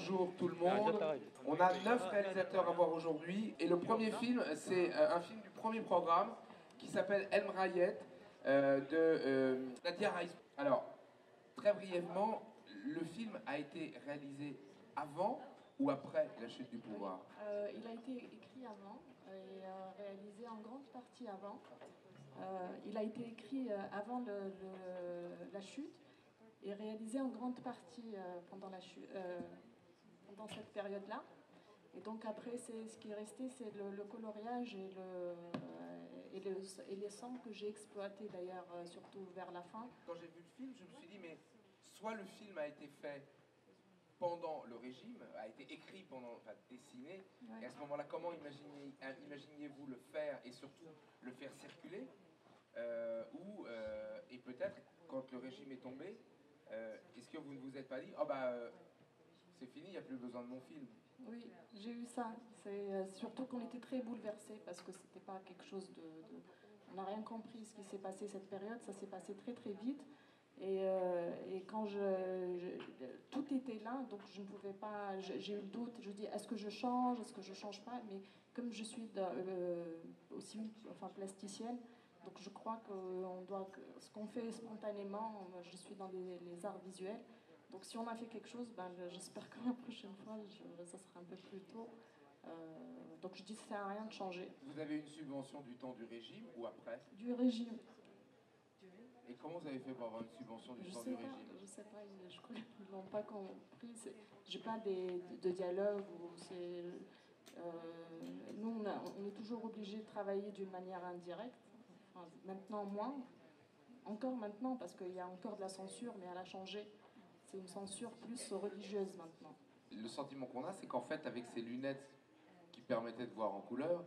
bonjour tout le monde. On a 9 réalisateurs à voir aujourd'hui. Et le premier film, c'est un film du premier programme qui s'appelle El Mrayet de Nadia Reiss. Alors, très brièvement, le film a été réalisé avant ou après la chute du pouvoir? Il a été écrit avant et réalisé en grande partie avant. Il a été écrit avant la chute et réalisé en grande partie pendant cette période-là. Et donc après, ce qui est resté, c'est le coloriage et les sons que j'ai exploités d'ailleurs, surtout vers la fin. Quand j'ai vu le film, je me suis dit, mais soit le film a été fait pendant le régime, a été écrit pendant, enfin dessiné, Ouais. et à ce moment-là, comment imaginiez-vous le faire et surtout le faire circuler et peut-être, quand le régime est tombé, est-ce que vous ne vous êtes pas dit, c'est fini, il n'y a plus besoin de mon film? Oui, j'ai eu ça. C'est surtout qu'on était très bouleversés parce que c'était pas quelque chose on n'a rien compris ce qui s'est passé cette période. Ça s'est passé très très vite. Et quand tout était là, donc je ne pouvais pas. J'ai eu le doute. Je dis est-ce que je change, est-ce que je change pas? Mais comme je suis aussi plasticienne, donc je crois ce qu'on fait spontanément. Je suis dans les arts visuels. Donc si on a fait quelque chose, j'espère que la prochaine fois, ça sera un peu plus tôt. Donc je dis que ça sert à rien de changer. Vous avez une subvention du temps du régime ou après? Du régime. Et comment vous avez fait pour avoir une subvention du temps du régime? Je sais pas, je crois qu'ils ne l'ont pas compris. J'ai pas de dialogue. Nous, on est toujours obligé de travailler d'une manière indirecte. Enfin, maintenant, moins. Encore maintenant, parce qu'il y a encore de la censure, mais elle a changé. C'est une censure plus religieuse maintenant. Le sentiment qu'on a, c'est qu'en fait, avec ces lunettes qui permettaient de voir en couleur,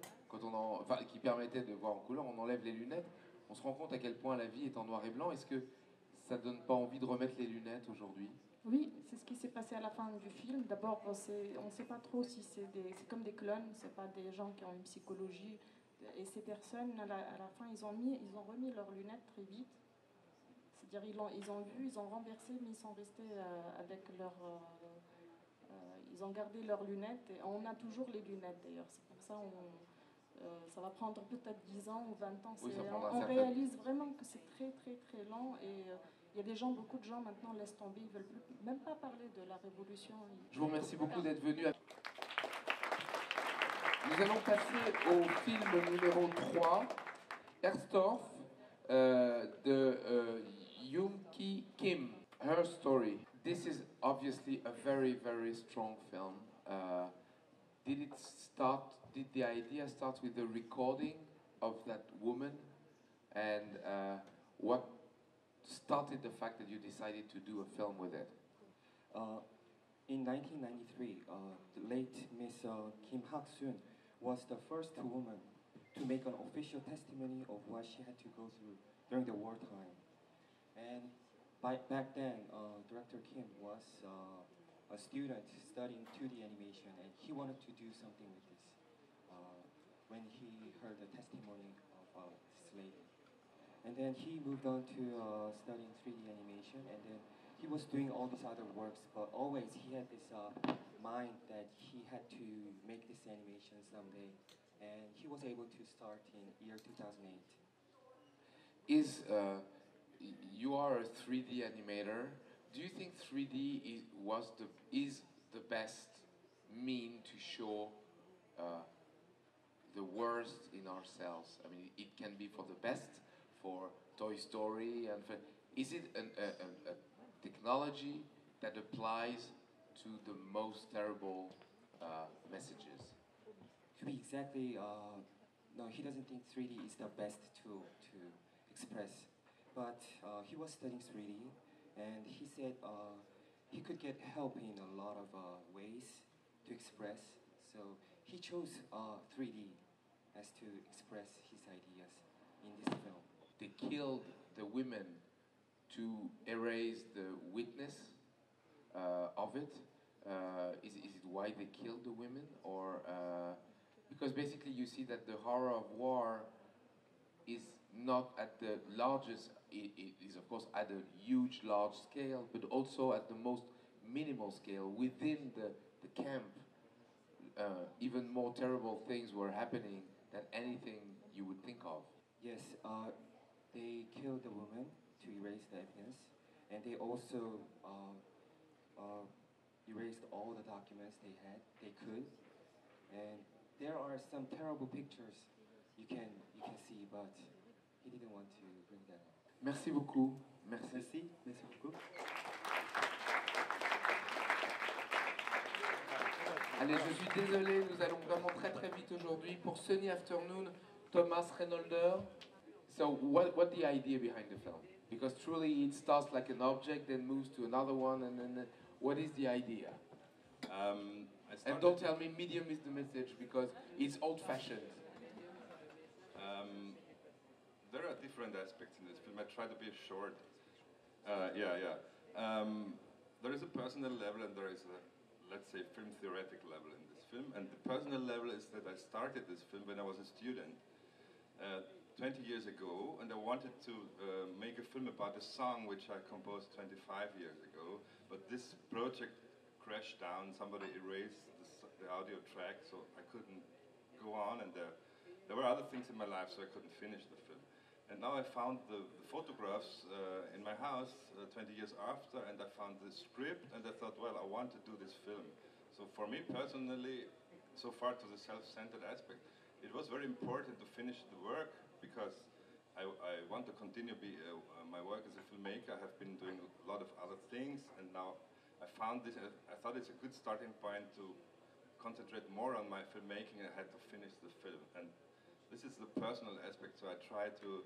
qui permettaient de voir en couleur, on enlève les lunettes, on se rend compte à quel point la vie est en noir et blanc. Est-ce que ça donne pas envie de remettre les lunettes aujourd'hui? Oui, c'est ce qui s'est passé à la fin du film. D'abord, on ne sait pas trop si c'est comme des clones, c'est pas des gens qui ont une psychologie. Et ces personnes, à la fin, ils ont remis leurs lunettes très vite. C'est-à-dire, ils ont vu, ils ont renversé, mais ils sont restés avec ils ont gardé leurs lunettes. Et on a toujours les lunettes d'ailleurs. C'est pour ça ça va prendre peut-être 10 ans ou 20 ans. Oui, on réalise vraiment que c'est très très très lent et il y a beaucoup de gens maintenant laissent tomber, ils veulent même pas parler de la révolution. Je vous remercie beaucoup d'être venu. Nous allons passer au film numéro 3, Erstorff, de Yoon-ki Kim, Her Story. This is obviously a very, very strong film. Did the idea start with the recording of that woman? And what started the fact that you decided to do a film with it? In 1993, the late Miss Kim Hak-soon was the first woman to make an official testimony of what she had to go through during the wartime. And back then, Director Kim was a student studying 2D animation, and he wanted to do something with this when he heard the testimony of this lady. And then he moved on to studying 3D animation, and then he was doing all these other works, but always he had this mind that he had to make this animation someday, and he was able to start in year 2008. You are a 3D animator. Do you think 3D is the best mean to show the worst in ourselves? I mean, it can be for the best, for Toy Story, is it a technology that applies to the most terrible messages? To be exactly, no, he doesn't think 3D is the best tool to express. But he was studying 3D, and he said he could get help in a lot of ways to express. So he chose 3D as to express his ideas in this film. They killed the women to erase the witness of it. Is it why they killed the women, or because basically you see that the horror of war is not at the largest, it is of course at a huge large scale, but also at the most minimal scale. Within the camp, even more terrible things were happening than anything you would think of. Yes, they killed the woman to erase the evidence, and they also erased all the documents they could, and there are some terrible pictures you can see, but he didn't want to bring that up. Merci beaucoup. Merci. Merci beaucoup. Allez, je suis désolé, nous allons vraiment très très vite aujourd'hui. Pour Sunny Afternoon, Thomas Reynolder. So what the idea behind the film? Because truly it starts like an object, then moves to another one, and then what is the idea? And don't tell me medium is the message, because it's old-fashioned. There are different aspects in this film. I try to be short. There is a personal level and there is a, let's say, film theoretical level in this film. And the personal level is that I started this film when I was a student 20 years ago, and I wanted to make a film about a song which I composed 25 years ago. But this project crashed down. Somebody erased the audio track, so I couldn't go on, and there were other things in my life, so I couldn't finish the film. And now I found the photographs in my house 20 years after, and I found the script, and I thought, well, I want to do this film. So for me personally, so far to the self-centered aspect, it was very important to finish the work, because I want to continue my work as a filmmaker. I have been doing a lot of other things, and now I found this, I thought it's a good starting point to concentrate more on my filmmaking. I had to finish the film, and this is the personal aspect. So I try to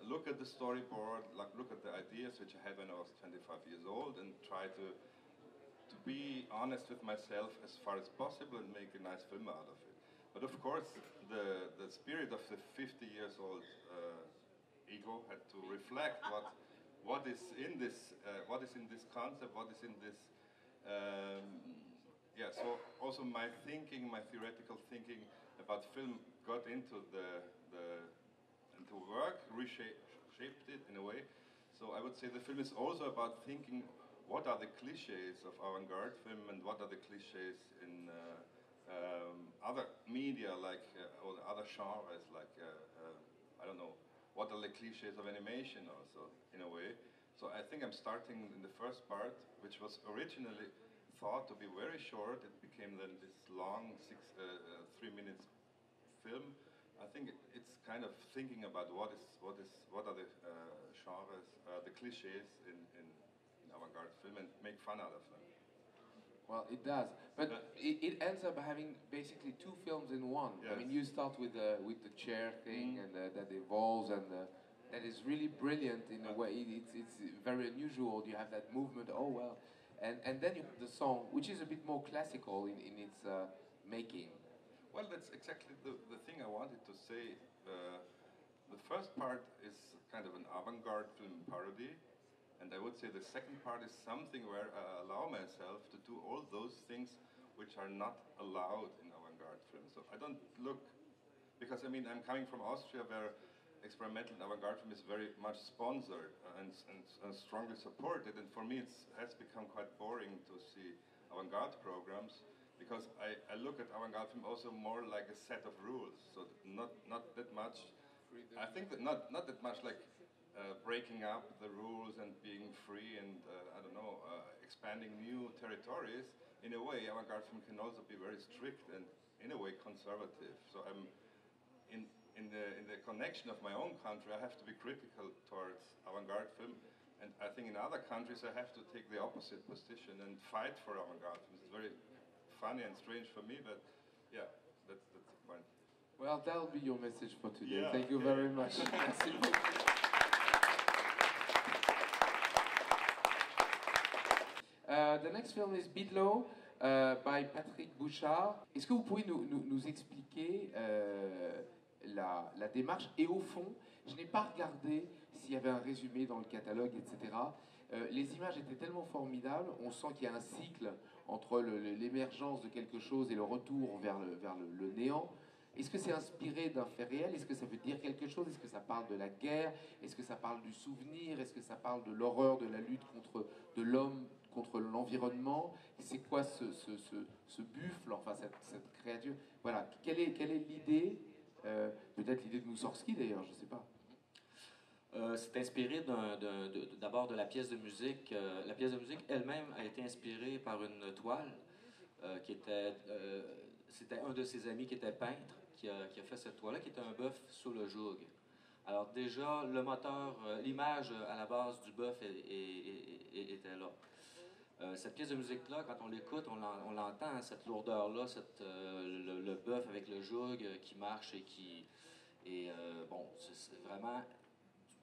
look at the storyboard, look at the ideas which I had when I was 25 years old, and try to be honest with myself as far as possible and make a nice film out of it. But of course, the spirit of the 50 years old ego had to reflect what is in this concept, what is in this. So also my thinking, my theoretical thinking about film got into into work, reshaped it in a way. So I would say the film is also about thinking what are the cliches of avant-garde film and what are the cliches in other media, like or other genres, like I don't know, what are the cliches of animation also in a way. So I think I'm starting in the first part, which was originally thought to be very short. It became then this long 3 minutes film. I think it's kind of thinking about what are the genres, the cliches in avant-garde film, and make fun out of them. Well, it does, but it ends up having basically two films in one. Yes. I mean, you start with the chair thing, and that evolves, and that is really brilliant in a way. It's very unusual. You have that movement. Oh well, and then you have the song, which is a bit more classical in its making. Well, that's exactly the thing I wanted to say. The first part is kind of an avant-garde film parody, and I would say the second part is something where I allow myself to do all those things which are not allowed in avant-garde film. So I don't look, because I mean I'm coming from Austria, where experimental and avant-garde film is very much sponsored and strongly supported, and for me it has become quite boring to see avant-garde programs, because I look at avant-garde film also more like a set of rules, so not that much, I think that not that much like breaking up the rules and being free and I don't know, expanding new territories. In a way, avant-garde film can also be very strict and in a way conservative. So I'm in the connection of my own country, I have to be critical towards avant-garde film, and I think in other countries I have to take the opposite position and fight for avant-garde film. It's very funny and strange for me, but yeah, that's the point. Well, that'll be your message for today. Yeah, Thank you very much. Merci beaucoup. The next film is Bidlow by Patrick Bouchard. Est-ce que vous pouvez nous expliquer la démarche? Et au fond, je n'ai pas regardé s'il y avait un résumé dans le catalogue, etc. Les images étaient tellement formidables, on sent qu'il y a un cycle entre l'émergence de quelque chose et le retour vers le néant. Est-ce que c'est inspiré d'un fait réel? Est-ce que ça veut dire quelque chose? Est-ce que ça parle de la guerre? Est-ce que ça parle du souvenir? Est-ce que ça parle de l'horreur de la lutte de l'homme contre l'environnement? C'est quoi ce buffle, enfin cette créature? Voilà, quelle est l'idée? Peut-être l'idée de Moussorgsky d'ailleurs, je ne sais pas. C'est inspiré d'abord de la pièce de musique. La pièce de musique elle-même a été inspirée par une toile qui était... c'était un de ses amis qui était peintre qui a fait cette toile-là, qui était un bœuf sous le joug. Alors déjà, le moteur, l'image à la base du bœuf était là. Cette pièce de musique-là, quand on l'écoute, on l'entend, hein, cette lourdeur-là, le bœuf avec le joug qui marche et qui... Et bon, c'est vraiment...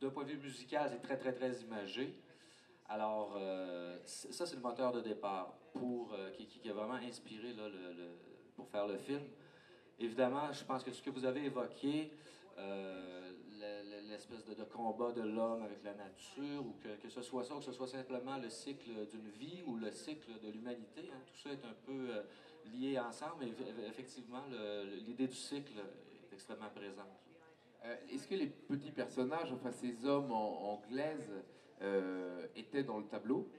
D'un point de vue musical, c'est très, très, très imagé. Alors, ça, c'est le moteur de départ qui a vraiment inspiré là, pour faire le film. Évidemment, je pense que ce que vous avez évoqué, l'espèce de combat de l'homme avec la nature, ou que ce soit ça, ou que ce soit simplement le cycle d'une vie ou le cycle de l'humanité, hein, tout ça est un peu lié ensemble, mais effectivement, l'idée du cycle est extrêmement présente. Est-ce que les petits personnages, enfin ces hommes en glaise, étaient dans le tableau?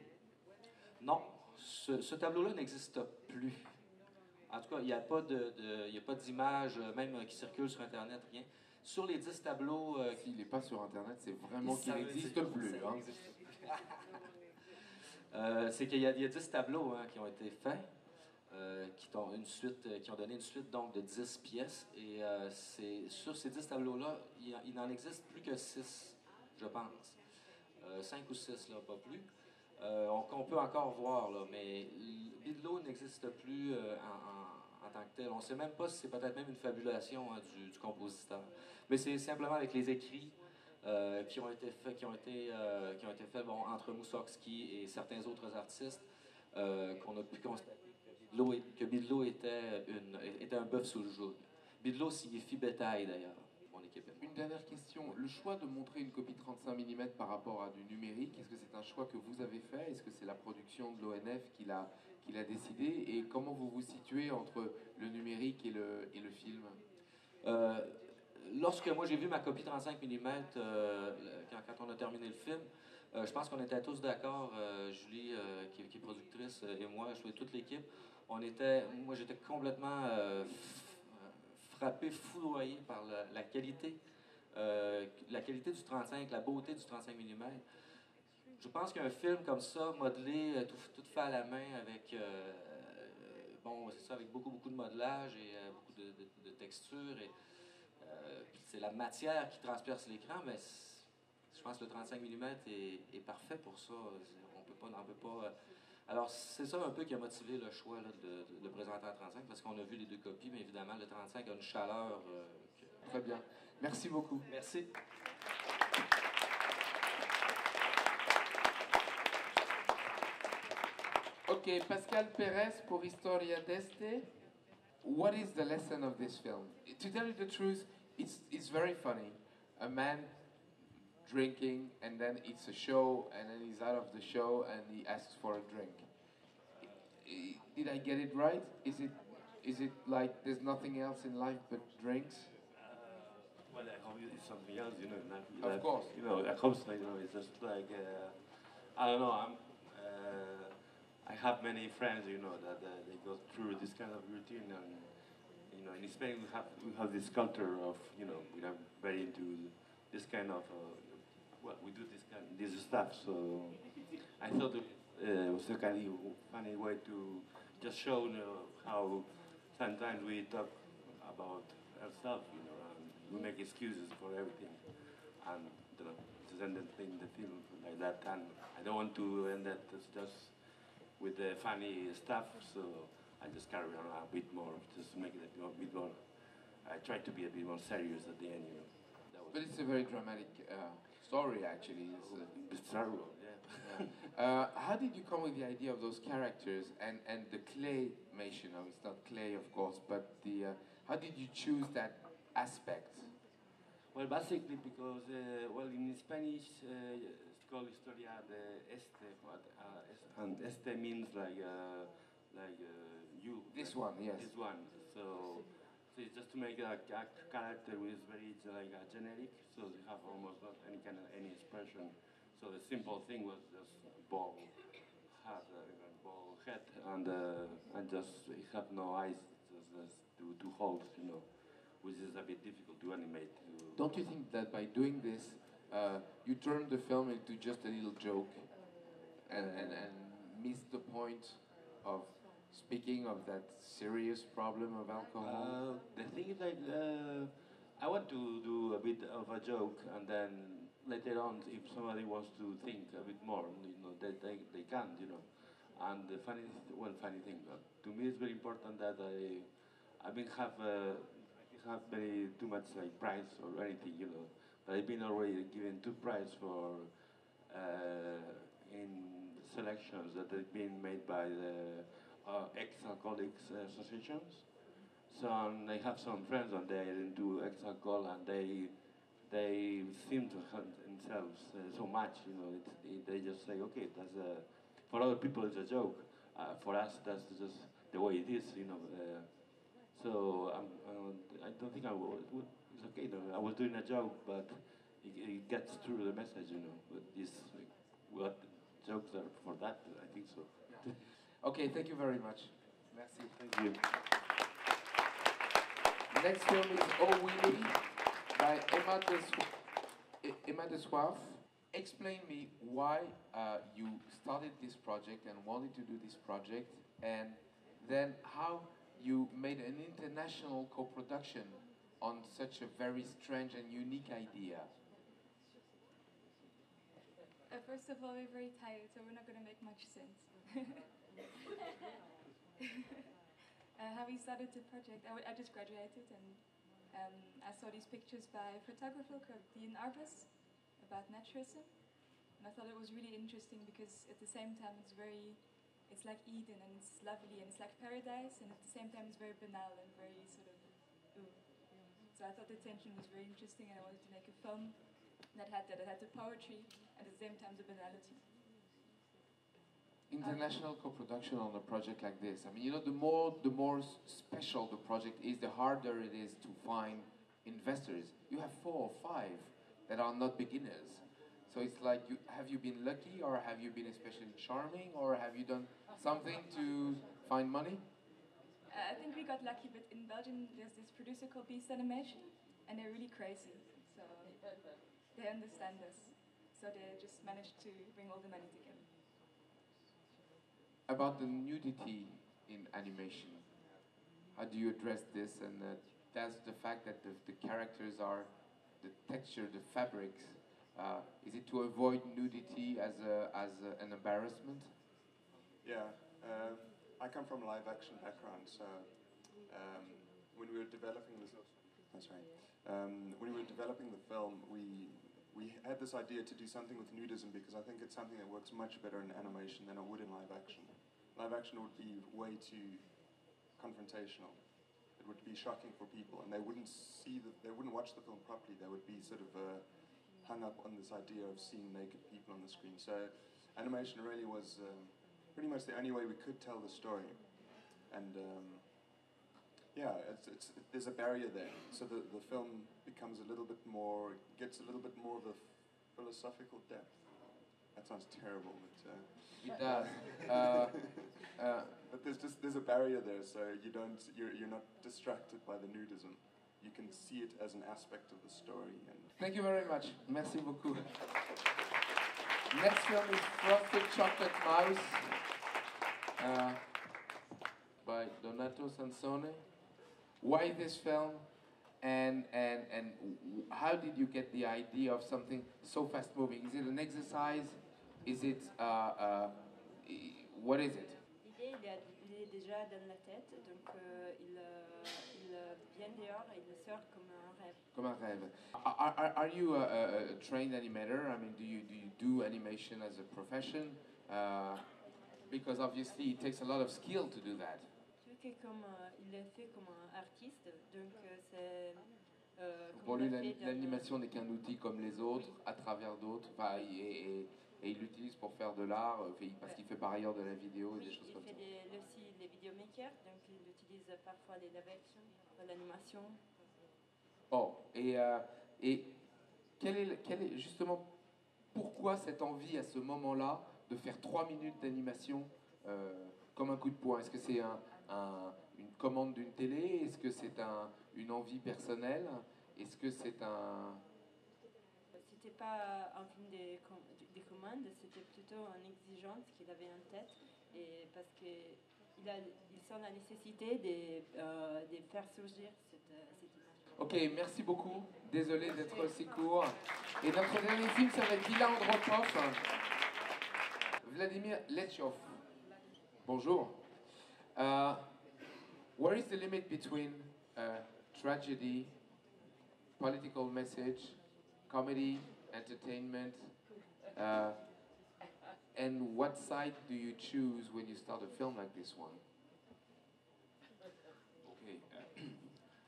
Non, ce tableau-là n'existe plus. En tout cas, il n'y a pas d'image, même qui circule sur Internet, rien. Sur les 10 tableaux... S'il n'est pas sur Internet, c'est vraiment qu'il n'existe plus. Hein. C'est qu'il y a 10 tableaux hein, qui ont été faits. Qui ont donné une suite donc, de 10 pièces. Et sur ces 10 tableaux-là, il n'en existe plus que 6, je pense. 5 ou 6, là, pas plus. On peut encore voir, là, mais Bidlo n'existe plus en tant que tel. On ne sait même pas si c'est peut-être même une fabulation hein, du compositeur. Mais c'est simplement avec les écrits qui ont été faits bon, entre Moussorgsky et certains autres artistes qu'on a pu constater que Bidlo était un bœuf sous le joug. Bidlo signifie bétail d'ailleurs, mon équipe. Une dernière question. Le choix de montrer une copie 35 mm par rapport à du numérique, est-ce que c'est un choix que vous avez fait? Est-ce que c'est la production de l'ONF qui l'a décidé? Et comment vous vous situez entre le numérique et le film? Lorsque moi j'ai vu ma copie 35 mm, quand on a terminé le film, je pense qu'on était tous d'accord, Julie, qui est productrice, et moi, toute l'équipe, moi j'étais complètement frappé, foudroyé par la qualité du 35, la beauté du 35 mm. Je pense qu'un film comme ça, modelé, tout fait à la main, avec, bon, c'est ça, avec beaucoup de modelage et beaucoup de texture, et c'est la matière qui transperce l'écran, mais je pense que le 35 mm est parfait pour ça. On peut pas. Alors, c'est ça un peu qui a motivé le choix là, de le présenter en 35, parce qu'on a vu les deux copies, mais évidemment, le 35 a une chaleur. Très bien. Merci beaucoup. Merci. Okay, Pascal Perez pour Historia d'Este. What is the lesson of this film? To tell you the truth, it's very funny. A man drinking, and then it's a show, and then he's out of the show, and he asks for a drink. Did I get it right? Is it like there's nothing else in life but drinks? Well, I hope it's something else, you know. Of course. You know, I hope so, you know, it's just like, I don't know, I have many friends, you know, that they go through this kind of routine, and, you know, in Spain we have this culture of, you know, we are very into this kind of, well, we do this stuff, so I thought it was a kind of funny way to just show, you know, how sometimes we talk about ourselves, you know, and we make excuses for everything, and you know, just end the film like that, and I don't want to end that just with the funny stuff, so I just carry on a bit more, just make it a bit more, I try to be a bit more serious at the end, you know. But it's a very dramatic story, actually. It's terrible, yeah. How did you come with the idea of those characters and the claymation? No, it's not clay, of course, but how did you choose that aspect? Well, basically because, well, in Spanish, it's called Historia de Este, and Este means like you. This one, yes. This one. So it's just to make a character which is very like generic, so they have almost not any kind of any expression. So the simple thing was just ball head, and just it have no eyes, just two holes, which is a bit difficult to animate. Don't you think that by doing this, you turn the film into just a little joke and miss the point of speaking of that serious problem of alcohol? The thing is like, I want to do a bit of a joke, and then later on, if somebody wants to think a bit more, they can, And the funny thing, to me, it's very important that I didn't have very too much like prize or anything, But I've been already given 2 prizes for in selections that have been made by the ex-alcoholics associations. So I have some friends and they into ex-alcohol, and they seem to hurt themselves so much, they just say, okay, for other people it's a joke. For us, that's just the way it is, So I don't think it's okay. I was doing a joke, but it gets through the message, But what jokes are for that? I think so. Okay, thank you very much. Merci. Thank you. Next film is Oh Willie by Emma de Soif. Explain me why you started this project and wanted to do this project, and then how you made an international co-production on such a very strange and unique idea. First of all, we're very tired, so we're not going to make much sense. How we started the project, I just graduated, and I saw these pictures by a photographer called Dean Arbus about naturism, and I thought it was really interesting because at the same time it's like Eden, and it's lovely, and it's like paradise, and at the same time it's very banal and very sort of ooh. So I thought the tension was very interesting, and I wanted to make a film that had the poetry and at the same time the banality. International co-production on a project like this. I mean, the more special the project is, the harder it is to find investors. You have 4 or 5 that are not beginners. So it's like, have you been lucky, or have you been especially charming, or have you done something to find money? I think we got lucky, but in Belgium there's this producer called Beast Animation, and they're really crazy. So they understand us. So they just managed to bring all the money together. About the nudity in animation, how do you address this? And that's the fact that the characters are, the texture, the fabrics, is it to avoid nudity as an embarrassment? Yeah, I come from a live action background, so when we were developing this, when we were developing the film, we had this idea to do something with nudism because I think it's something that works much better in animation than it would in live action. Live action would be way too confrontational. It would be shocking for people, and they wouldn't watch the film properly. They would be sort of hung up on this idea of seeing naked people on the screen. So animation really was pretty much the only way we could tell the story. And yeah, there's a barrier there. So the film becomes a little bit more, gets a little bit more of a philosophical depth. That sounds terrible, but it does. But there's a barrier there, so you're not distracted by the nudism. You can see it as an aspect of the story. And thank you very much. Merci beaucoup. Next film is Frosted Chocolate Mouse by Donato Sansone. Why this film? And how did you get the idea of something so fast moving? Is it an exercise? Is it what is it? L'idée, il est déjà dans la tête, donc il vient dehors et il sort comme un rêve. Comme un rêve. Are you a trained animator? I mean, do you do animation as a profession? Because obviously it takes a lot of skill to do that. Il est fait comme un artiste, donc c'est. Pour lui, l'animation n'est qu'un outil comme les autres, à travers d'autres, et il l'utilise pour faire de l'art, parce qu'il fait par ailleurs de la vidéo et des choses comme ça. Il fait aussi les vidéomakers, donc il utilise parfois les live action. l'animation. Oh, et quel est justement, pourquoi cette envie à ce moment-là de faire 3 minutes d'animation comme un coup de poing? Est-ce que c'est une commande d'une télé? Est-ce que c'est une envie personnelle? Est-ce que c'est un... C'était pas un film des commandes, c'était plutôt une exigence qu'il avait en tête, et parce qu'il sent la nécessité de faire surgir cette image. Ok, merci beaucoup. Désolé d'être aussi court. Et notre dernier film, ça va être Villa Andropov. Vladimir Letchov. Bonjour. Where is the limit between tragedy, political message, comedy, entertainment, and what side do you choose when you start a film like this one? Okay,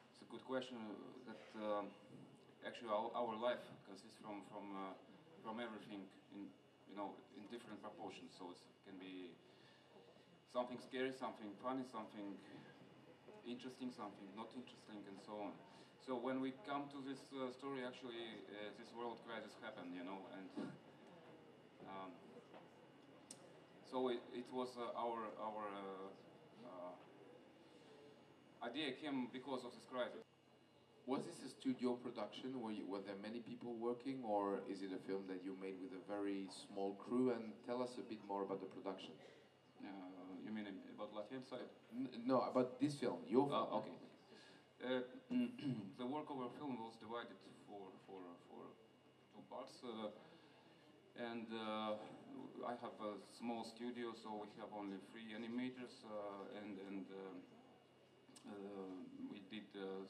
it's a good question. That actually our life consists from everything in in different proportions. So it can be something scary, something funny, something interesting, something not interesting, and so on. So when we come to this story, actually, this world crisis happened, and so it was our idea came because of this crisis. Was this a studio production? Were there many people working, or is it a film that you made with a very small crew? And tell us a bit more about the production. You mean about Latvian side? No, about this film, your film. Okay. The work of our film was divided for 2 parts, and I have a small studio, so we have only 3 animators, and we did a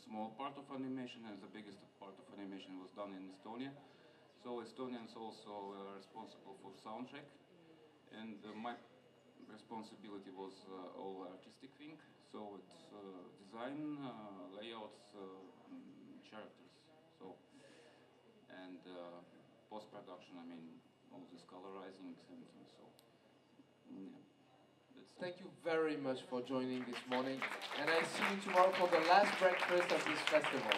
small part of animation, and the biggest part of animation was done in Estonia. So Estonians also are responsible for soundtrack, and my responsibility was all artistic thing. So it's design, layouts, characters. So and post-production. I mean all this colorizing and so. Yeah. Thank you very much for joining this morning, and I see you tomorrow for the last breakfast of this festival.